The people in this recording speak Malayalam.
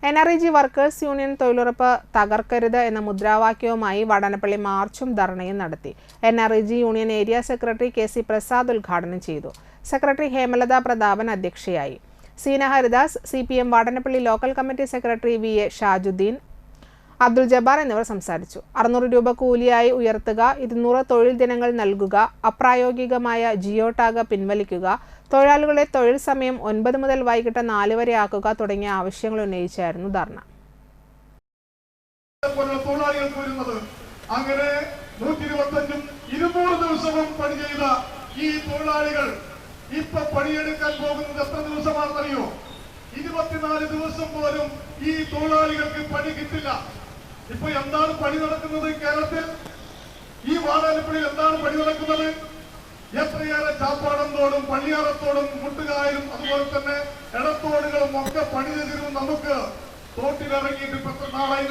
NREG വർക്കേഴ്സ് യൂണിയൻ തൊഴിലുറപ്പ് തകർക്കരുത് എന്ന മുദ്രാവാക്യവുമായി വടനപ്പള്ളി മാർച്ചും ധർണയും നടത്തി. NREG union area secretary KC Prasad ഉദ്ഘാടനം ചെയ്തു. സെക്രട്ടറി ഹേമലത പ്രതാപൻ അധ്യക്ഷയായി. Seena Haridas, CPM Vadanappally local committee secretary VA Shajuddeen, Abdul Jabbar എന്നിവർ സംസാരിച്ചു. 600 രൂപ കൂലിയായി ഉയർത്തുക, 200 തൊഴിൽ ദിനങ്ങൾ നൽകുക, അപ്രായോഗികമായ ജിയോ ടാഗ് പിൻവലിക്കുക, തൊഴിലാളികളുടെ തൊഴിൽ സമയം 9 മുതൽ വൈകിട്ട് 4 വരെ ആക്കുക തുടങ്ങിയ ആവശ്യങ്ങൾ ഉന്നയിച്ചായിരുന്നു ധർണ. അങ്ങനെ 125 200 ദിവസവും പണി ചെയ്ത ഈ തൊഴിലാളികൾ ഇപ്പൊ പണിയെടുക്കാൻ പോകുന്നത് എത്ര ദിവസമാണെന്നറിയോ? 24 ദിവസം പോലും ഈ തൊഴിലാളികൾക്ക് പണി കിട്ടില്ല. ഇപ്പൊ എന്താണ് പണി നടക്കുന്നത് കേരളത്തിൽ? ഈ വാടാനപ്പള്ളിയിൽ എന്താണ് പണി നടക്കുന്നത്? എത്രയേറെ ചാപ്പാടത്തോടും പള്ളിയാറത്തോടും മുട്ടുകായലും അതുപോലെ തന്നെ ഇടത്തോടുകളും ഒക്കെ പണി ചെയ്തിരുന്നു. നമുക്ക് തോട്ടിലിറങ്ങിയിട്ട് 10 നാളായി.